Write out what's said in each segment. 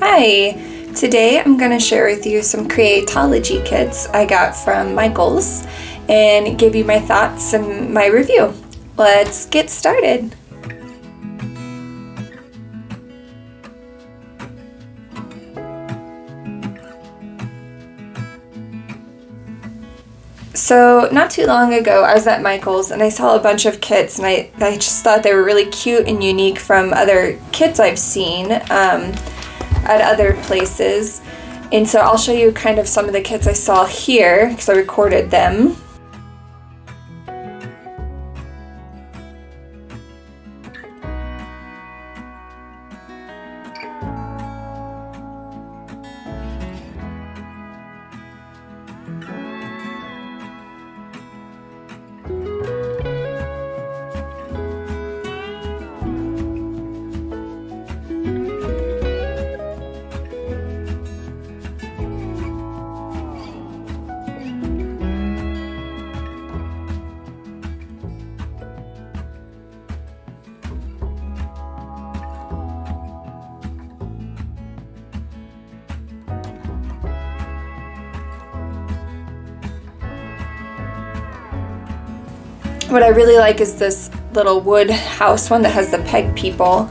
Hi! Today I'm going to share with you some Creatology kits I got from Michaels and give you my thoughts and my review. Let's get started! So not too long ago I was at Michaels and I saw a bunch of kits and I just thought they were really cute and unique from other kits I've seen at other places. And so I'll show you kind of some of the kits I saw here because I recorded them. What I really like is this little wood house one that has the peg people,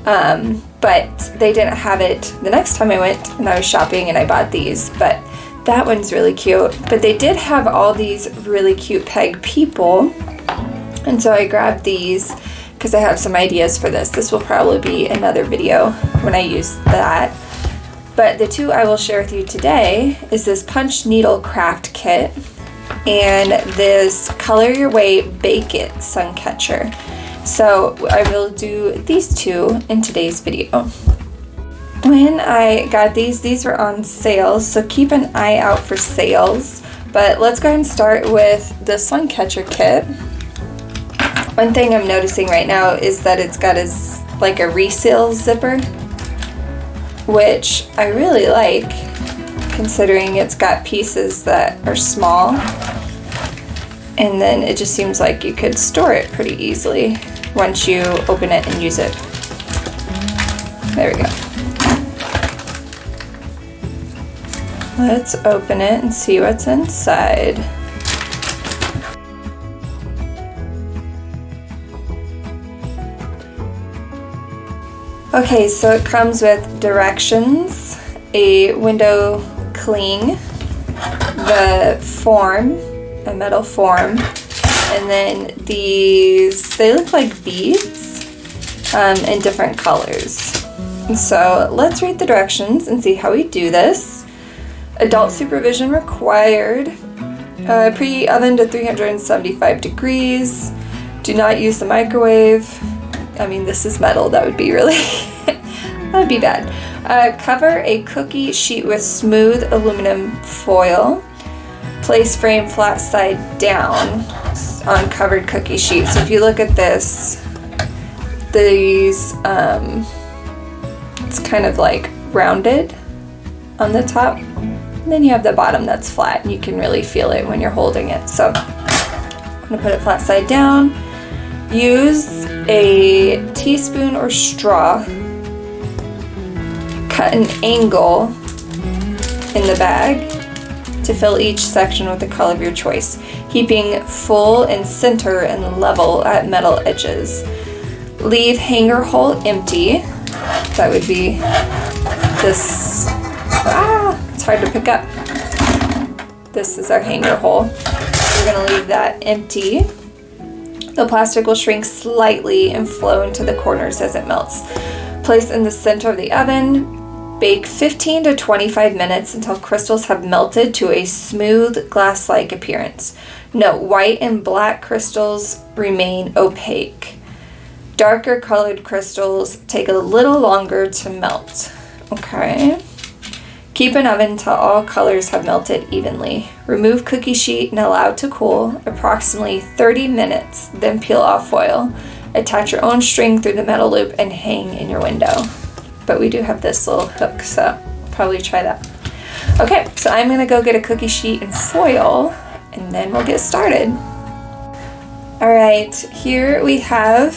but they didn't have it the next time I went and I was shopping and I bought these, but that one's really cute. But they did have all these really cute peg people, and so I grabbed these because I have some ideas for this. This will probably be another video when I use that. But the two I will share with you today is this punch needle craft kit and this Color Your Way Bake It sun catcher. So I will do these two in today's video. When I got these were on sale, so keep an eye out for sales. But let's go ahead and start with the sun catcher kit. One thing I'm noticing right now is that it's got like a reseal zipper, which I really like, considering it's got pieces that are small, and then it just seems like you could store it pretty easily once you open it and use it. There we go. Let's open it and see what's inside. Okay, so it comes with directions, a window cling, the form, a metal form, and then these, they look like beads in different colors. So let's read the directions and see how we do this. Adult supervision required. Preheat oven to 375 degrees. Do not use the microwave. I mean, this is metal, that would be really, that would be bad. Cover a cookie sheet with smooth aluminum foil. Place frame flat side down on covered cookie sheet. So if you look at this, these, it's kind of like rounded on the top. And then you have the bottom that's flat, and you can really feel it when you're holding it. So I'm gonna put it flat side down. Use a teaspoon or straw. Cut an angle in the bag to fill each section with the color of your choice, heaping full and center and level at metal edges. Leave hanger hole empty. That would be this, it's hard to pick up. This is our hanger hole. We're gonna leave that empty. The plastic will shrink slightly and flow into the corners as it melts. Place in the center of the oven. Bake 15 to 25 minutes until crystals have melted to a smooth glass-like appearance. Note, white and black crystals remain opaque. Darker colored crystals take a little longer to melt. Okay. Keep in oven until all colors have melted evenly. Remove cookie sheet and allow to cool approximately 30 minutes, then peel off foil. Attach your own string through the metal loop and hang in your window. But we do have this little hook, so I'll probably try that. Okay, so I'm gonna go get a cookie sheet and foil, and then we'll get started. All right, here we have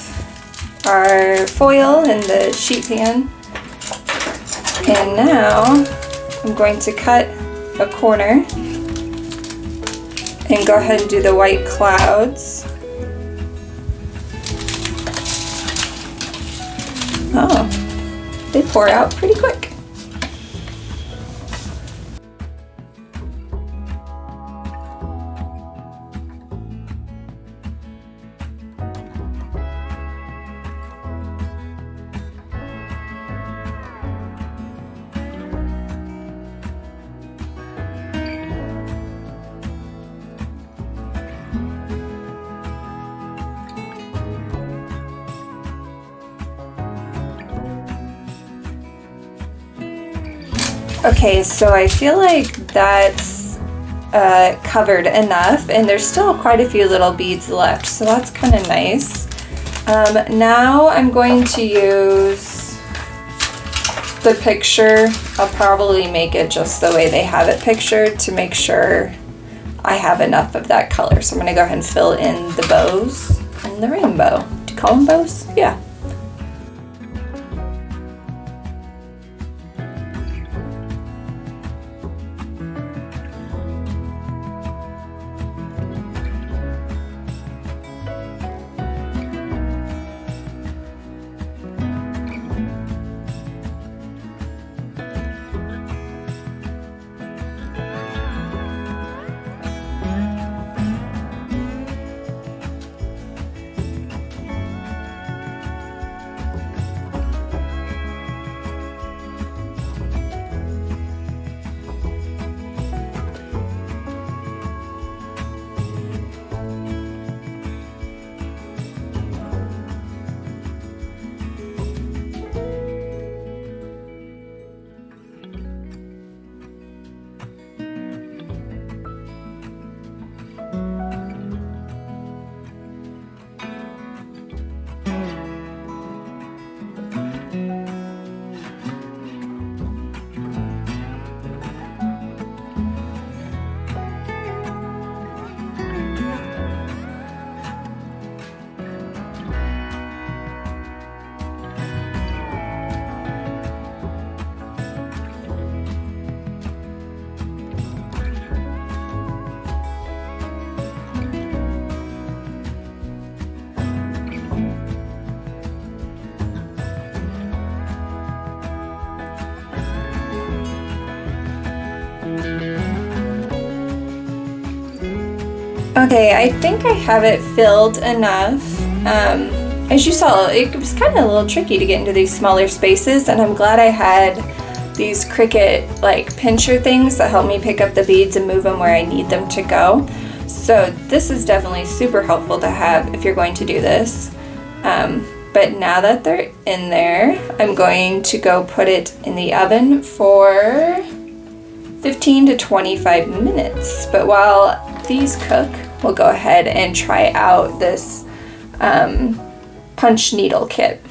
our foil and the sheet pan. And now I'm going to cut a corner and go ahead and do the white clouds. Oh, they pour out pretty quick. Okay, so I feel like that's covered enough, and there's still quite a few little beads left, so that's kind of nice. Now I'm going to use the picture. I'll probably make it just the way they have it pictured to make sure I have enough of that color. So I'm going to go ahead and fill in the bows and the rainbow. Do you call them bows? Yeah. Okay, I think I have it filled enough. As you saw, it was kind of a little tricky to get into these smaller spaces, and I'm glad I had these Cricut like pincher things that help me pick up the beads and move them where I need them to go. So this is definitely super helpful to have if you're going to do this. But now that they're in there, I'm going to go put it in the oven for 15 to 25 minutes. But while these cook, we'll go ahead and try out this punch needle kit.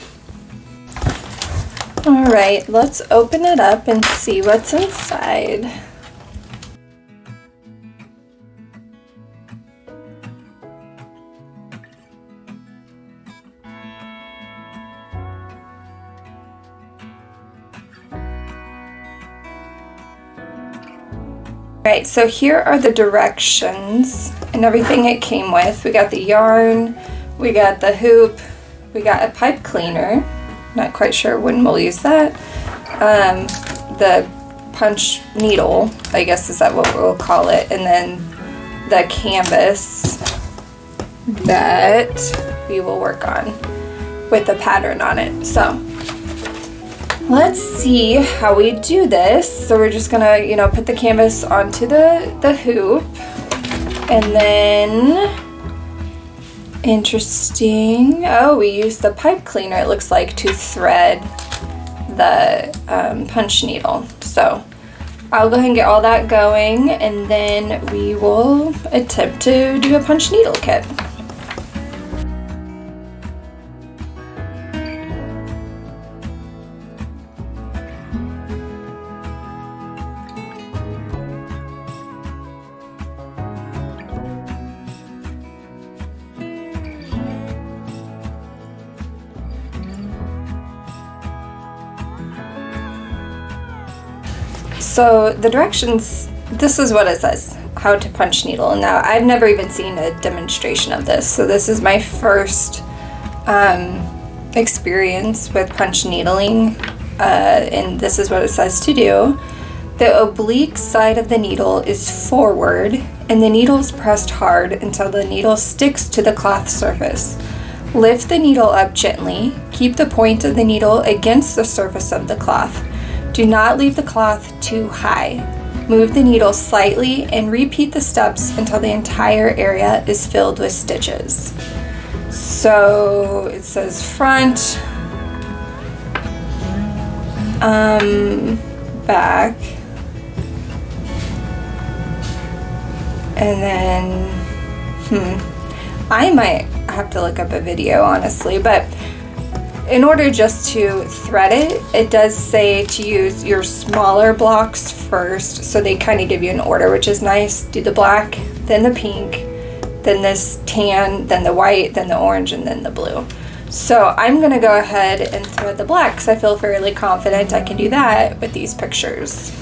All right, let's open it up and see what's inside. Alright, so here are the directions and everything it came with. We got the yarn, we got the hoop, we got a pipe cleaner, not quite sure when we'll use that, the punch needle, I guess is that what we'll call it, and then the canvas that we will work on with the pattern on it. So let's see how we do this. So we're just gonna, put the canvas onto the hoop, and then, interesting, oh, we use the pipe cleaner, it looks like, to thread the punch needle. So I'll go ahead and get all that going, and then we will attempt to do a punch needle kit. So the directions, this is what it says, how to punch needle. Now, I've never even seen a demonstration of this, so this is my first experience with punch needling, and this is what it says to do. The oblique side of the needle is forward, and the needle is pressed hard until the needle sticks to the cloth surface. Lift the needle up gently. Keep the point of the needle against the surface of the cloth. Do not leave the cloth too high. Move the needle slightly and repeat the steps until the entire area is filled with stitches. So it says front, back, and then, I might have to look up a video, honestly, but in order just to thread it, it does say to use your smaller blocks first, so they kind of give you an order, which is nice. Do the black, then the pink, then this tan, then the white, then the orange, and then the blue. So I'm gonna go ahead and thread the black because I feel fairly confident I can do that with these pictures.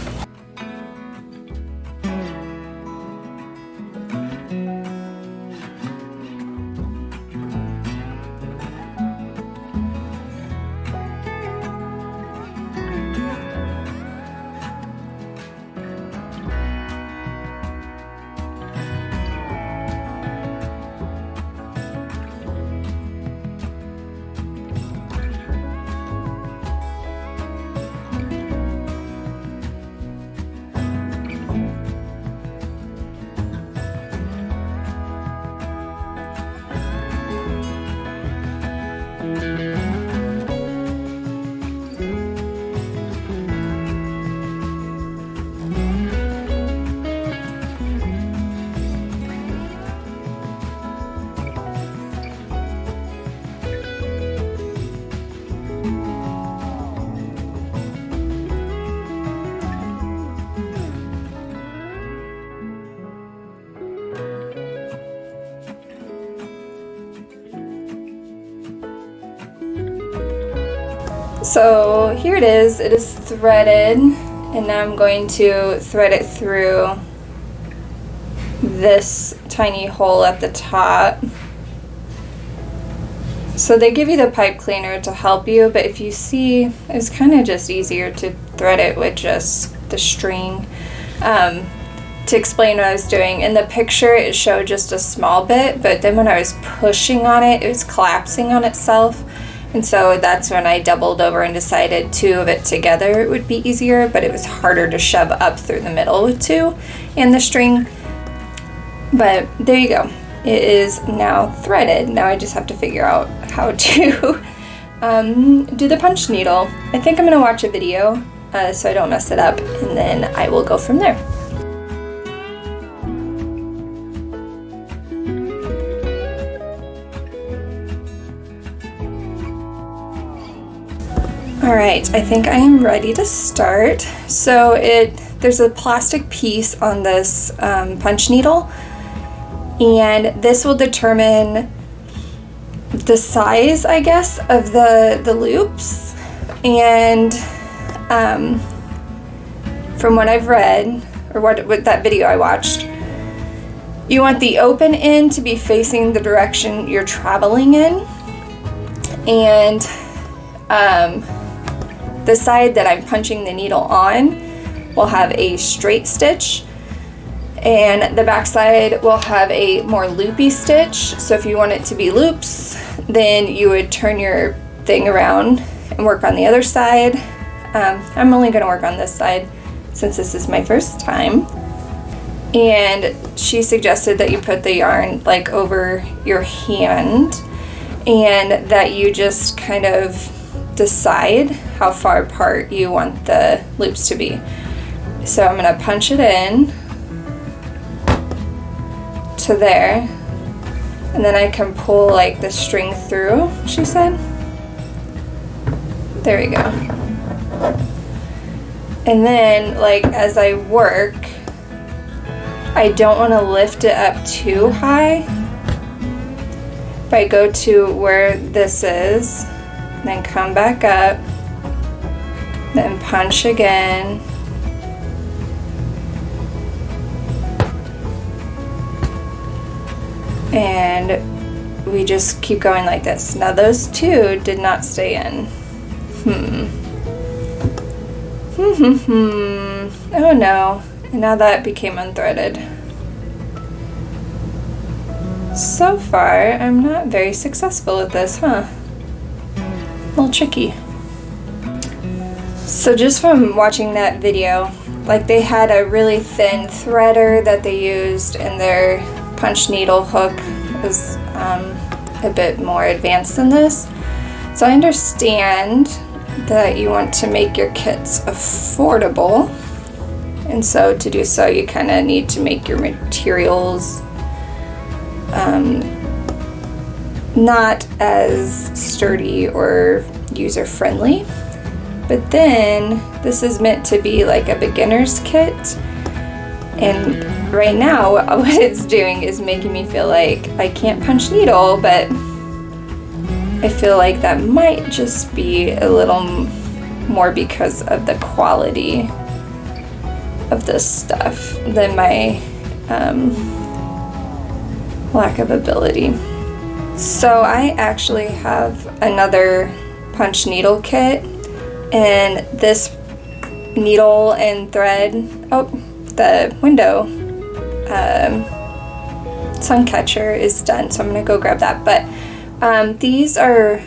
So here it is threaded, and now I'm going to thread it through this tiny hole at the top. So they give you the pipe cleaner to help you, but if you see, it's kind of just easier to thread it with just the string. To explain what I was doing, in the picture it showed just a small bit, but then when I was pushing on it, it was collapsing on itself. And so that's when I doubled over and decided two of it together would be easier, but it was harder to shove up through the middle with two and the string. But there you go. It is now threaded. Now I just have to figure out how to do the punch needle. I think I'm going to watch a video so I don't mess it up, and then I will go from there. Alright, I think I am ready to start. So there's a plastic piece on this punch needle, and this will determine the size, I guess, of the loops. And from what I've read, or what that video I watched, you want the open end to be facing the direction you're traveling in, and the side that I'm punching the needle on will have a straight stitch, and the back side will have a more loopy stitch. So if you want it to be loops, then you would turn your thing around and work on the other side. I'm only going to work on this side since this is my first time. And she suggested that you put the yarn like over your hand, and that you just kind of decide how far apart you want the loops to be. So I'm going to punch it in to there, and then I can pull like the string through, she said. There we go. And then like as I work, I don't want to lift it up too high. If I go to where this is, then come back up, then punch again, And we just keep going like this. Now those two did not stay in. Oh no. And now that became unthreaded. So far, I'm not very successful with this, huh? A little tricky. So just from watching that video, like they had a really thin threader that they used, and their punch needle hook was a bit more advanced than this. So I understand that you want to make your kits affordable, and so to do so you kind of need to make your materials not as sturdy or user-friendly. But then this is meant to be like a beginner's kit, and right now what it's doing is making me feel like I can't punch needle, but I feel like that might just be a little more because of the quality of this stuff than my lack of ability. So I actually have another punch needle kit, and this needle and thread, the window sun catcher is done, so I'm gonna go grab that. But these are,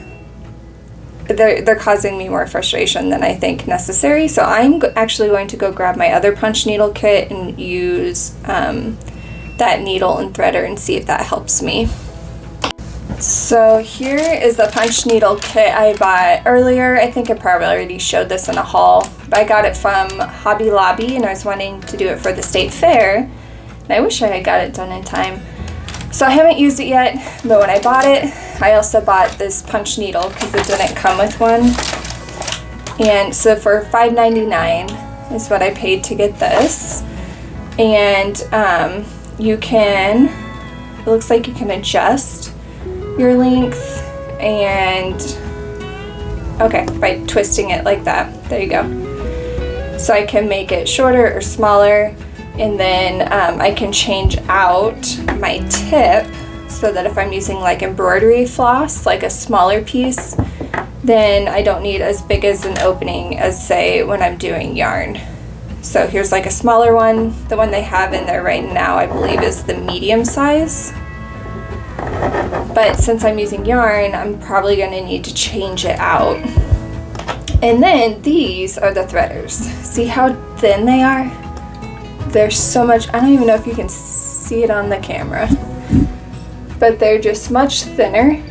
they're causing me more frustration than I think necessary, so I'm actually going to go grab my other punch needle kit and use that needle and threader and see if that helps me. So here is the punch needle kit I bought earlier. I think I probably already showed this in a haul, but I got it from Hobby Lobby, and I was wanting to do it for the state fair, and I wish I had got it done in time. So I haven't used it yet, but when I bought it, I also bought this punch needle because it didn't come with one. And so for $5.99 is what I paid to get this. And you can, it looks like you can adjust your length, and okay, by twisting it like that. There you go. So I can make it shorter or smaller, and then I can change out my tip so that if I'm using like embroidery floss, like a smaller piece, then I don't need as big as an opening as, say, when I'm doing yarn. So here's like a smaller one. The one they have in there right now, I believe, is the medium size. But since I'm using yarn, I'm probably going to need to change it out. And then these are the threaders. See how thin they are? They're so much, I don't even know if you can see it on the camera, but they're just much thinner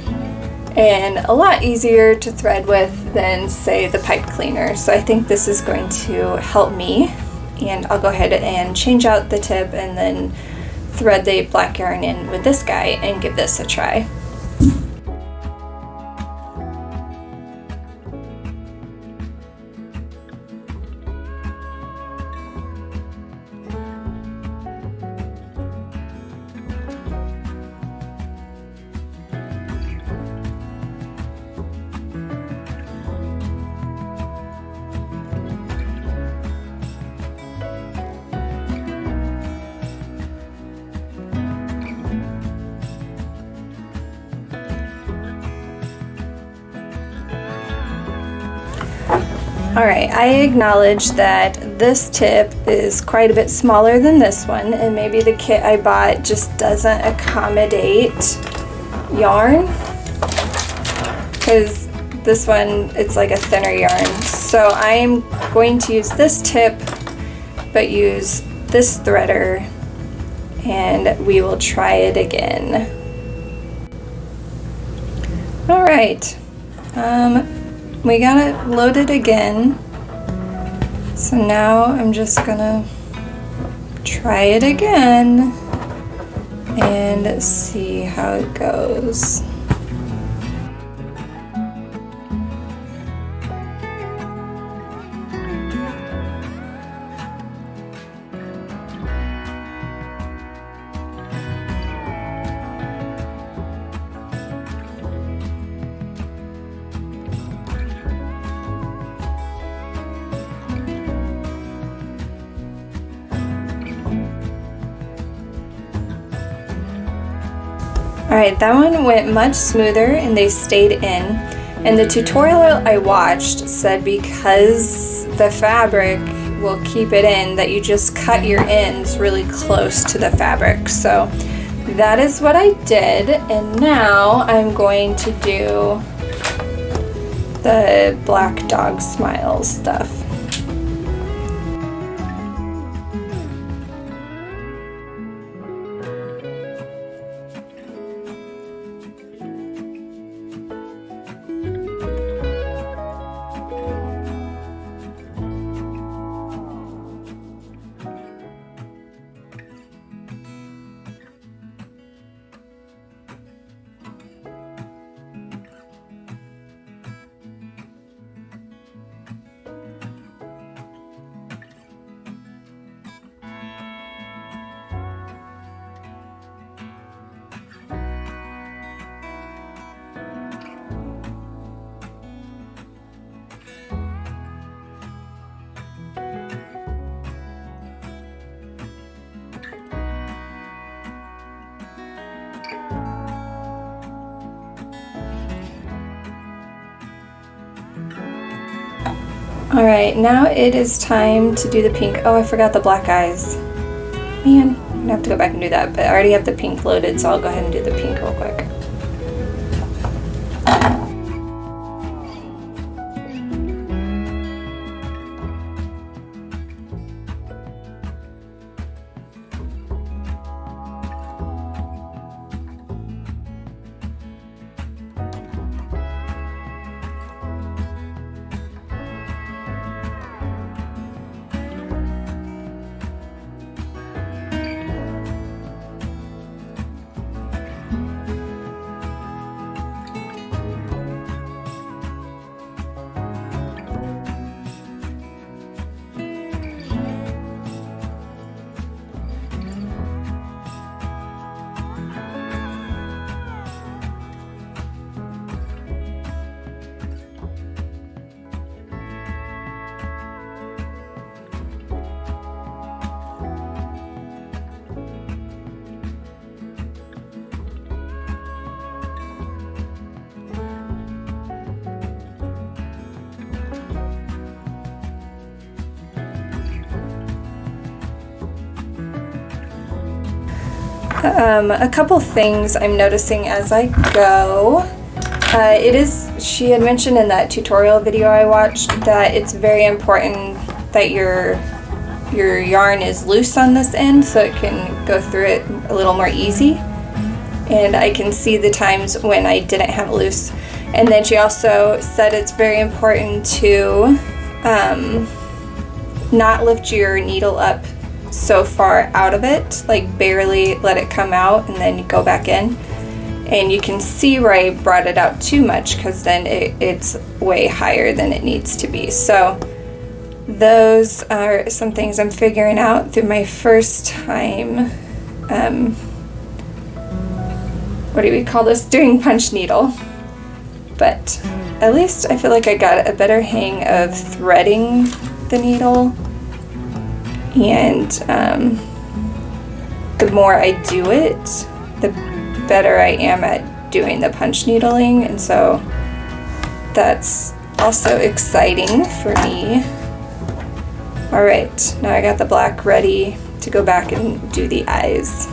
and a lot easier to thread with than, say, the pipe cleaner. So I think this is going to help me, and I'll go ahead and change out the tip and then thread the black yarn in with this guy and give this a try. Alright, I acknowledge that this tip is quite a bit smaller than this one, and maybe the kit I bought just doesn't accommodate yarn, because this one, it's like a thinner yarn. So I'm going to use this tip, but use this threader, and we will try it again. Alright. We got it loaded again, so now I'm just gonna try it again and see how it goes. Alright, that one went much smoother and they stayed in. And the tutorial I watched said because the fabric will keep it in, that you just cut your ends really close to the fabric. So that is what I did, and now I'm going to do the black dog smile stuff. Alright, now it is time to do the pink. Oh, I forgot the black eyes. Man, I'm gonna have to go back and do that, but I already have the pink loaded, so I'll go ahead and do the pink real quick. A couple things I'm noticing as I go. She had mentioned in that tutorial video I watched that it's very important that your yarn is loose on this end so it can go through it a little more easy. And I can see the times when I didn't have it loose. And then she also said it's very important to not lift your needle up so far out of it, like barely let it come out and then you go back in. And you can see where I brought it out too much because then it's way higher than it needs to be. So those are some things I'm figuring out through my first time, what do we call this, doing punch needle. But at least I feel like I got a better hang of threading the needle. And the more I do it, the better I am at doing the punch needling, and so that's also exciting for me. Alright, now I got the black ready to go back and do the eyes.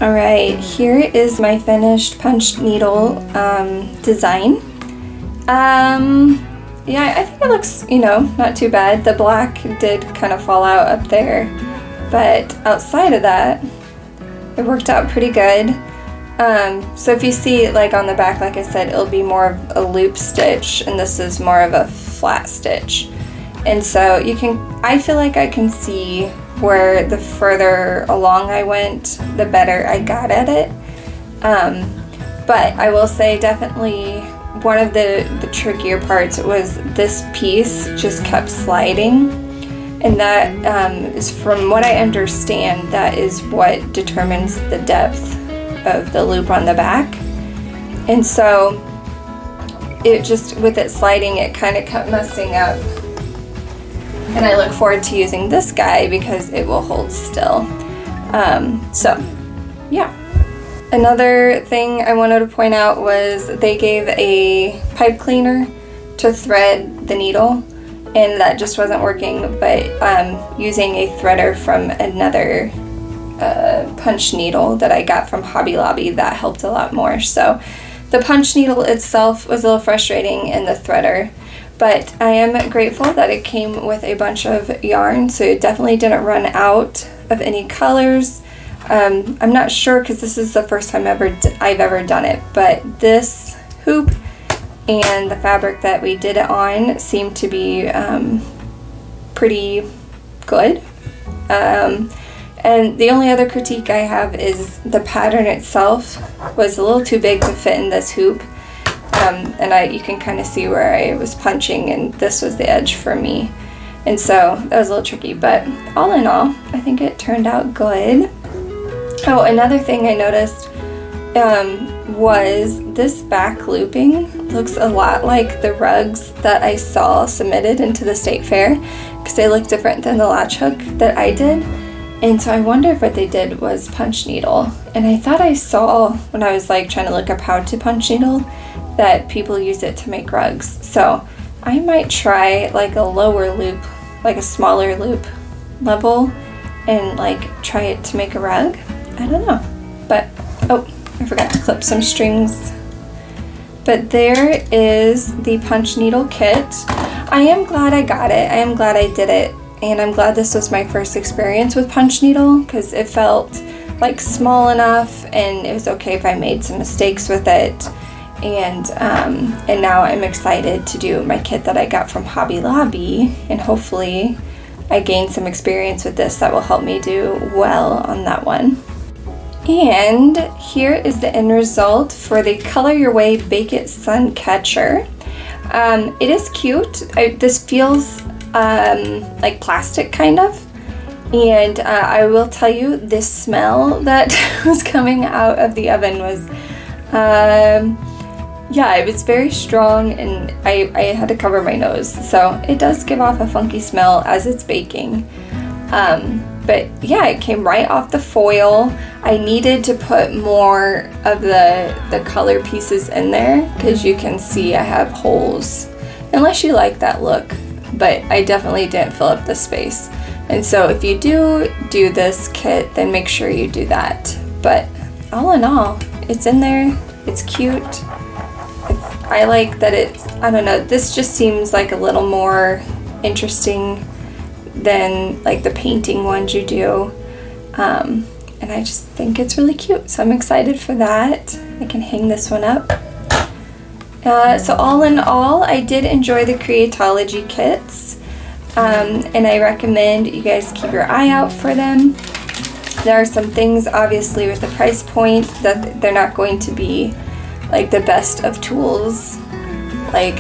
Alright, here is my finished punched needle design. Yeah, I think it looks, not too bad. The black did kind of fall out up there, but outside of that, it worked out pretty good. So if you see, like on the back, like I said, it'll be more of a loop stitch, and this is more of a flat stitch. And so I feel like I can see where the further along I went, the better I got at it. But I will say definitely one of the trickier parts was this piece just kept sliding. And that is, from what I understand, that is what determines the depth of the loop on the back. And so it just, with it sliding, it kind of kept messing up. And I look forward to using this guy because it will hold still. So, yeah. Another thing I wanted to point out was they gave a pipe cleaner to thread the needle, and that just wasn't working, but using a threader from another punch needle that I got from Hobby Lobby, that helped a lot more. So the punch needle itself was a little frustrating in the threader, but I am grateful that it came with a bunch of yarn, so it definitely didn't run out of any colors. I'm not sure because this is the first time I've ever done it, but this hoop and the fabric that we did it on seemed to be pretty good. And the only other critique I have is the pattern itself was a little too big to fit in this hoop. And you can kind of see where I was punching, and this was the edge for me. And so that was a little tricky, but all in all, I think it turned out good. Oh, another thing I noticed was this back looping looks a lot like the rugs that I saw submitted into the state fair, because they look different than the latch hook that I did. And so I wonder if what they did was punch needle. And I thought I saw, when I was like trying to look up how to punch needle, that people use it to make rugs. So I might try like a lower loop, like a smaller loop level, and like try it to make a rug. I don't know. But, oh, I forgot to clip some strings. But there is the punch needle kit. I am glad I got it. I am glad I did it. And I'm glad this was my first experience with punch needle, because it felt like small enough, and it was okay if I made some mistakes with it. And now I'm excited to do my kit that I got from Hobby Lobby, and hopefully I gain some experience with this that will help me do well on that one. And here is the end result for the Color Your Way Bake It Sun Catcher. It is cute. This feels like plastic kind of, and I will tell you, this smell that was coming out of the oven was yeah, it was very strong, and I had to cover my nose, so it does give off a funky smell as it's baking. But yeah, it came right off the foil. I needed to put more of the color pieces in there, because you can see I have holes, unless you like that look, but I definitely didn't fill up the space. And so if you do this kit, then make sure you do that. But all in all, it's in there, it's cute. I like that it's, I don't know, this just seems like a little more interesting than like the painting ones you do. And I just think it's really cute, so I'm excited for that. I can hang this one up. So all in all, I did enjoy the Creatology kits, and I recommend you guys keep your eye out for them. There are some things, obviously, with the price point that they're not going to be like the best of tools, like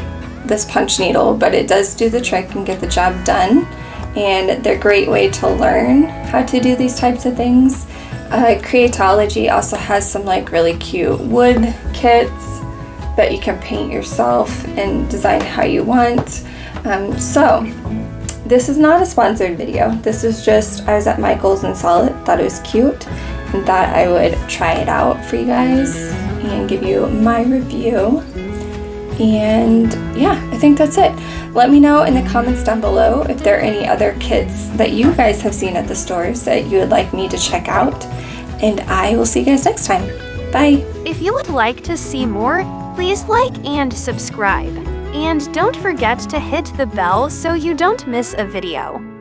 this punch needle, but it does do the trick and get the job done. And they're a great way to learn how to do these types of things. Creatology also has some like really cute wood kits that you can paint yourself and design how you want. So this is not a sponsored video. This is just, I was at Michael's and saw it, thought it was cute, and thought I would try it out for you guys and give you my review. And yeah, I think that's it. Let me know in the comments down below if there are any other kits that you guys have seen at the stores that you would like me to check out. and I will see you guys next time. Bye! If you would like to see more, please like and subscribe. And don't forget to hit the bell so you don't miss a video.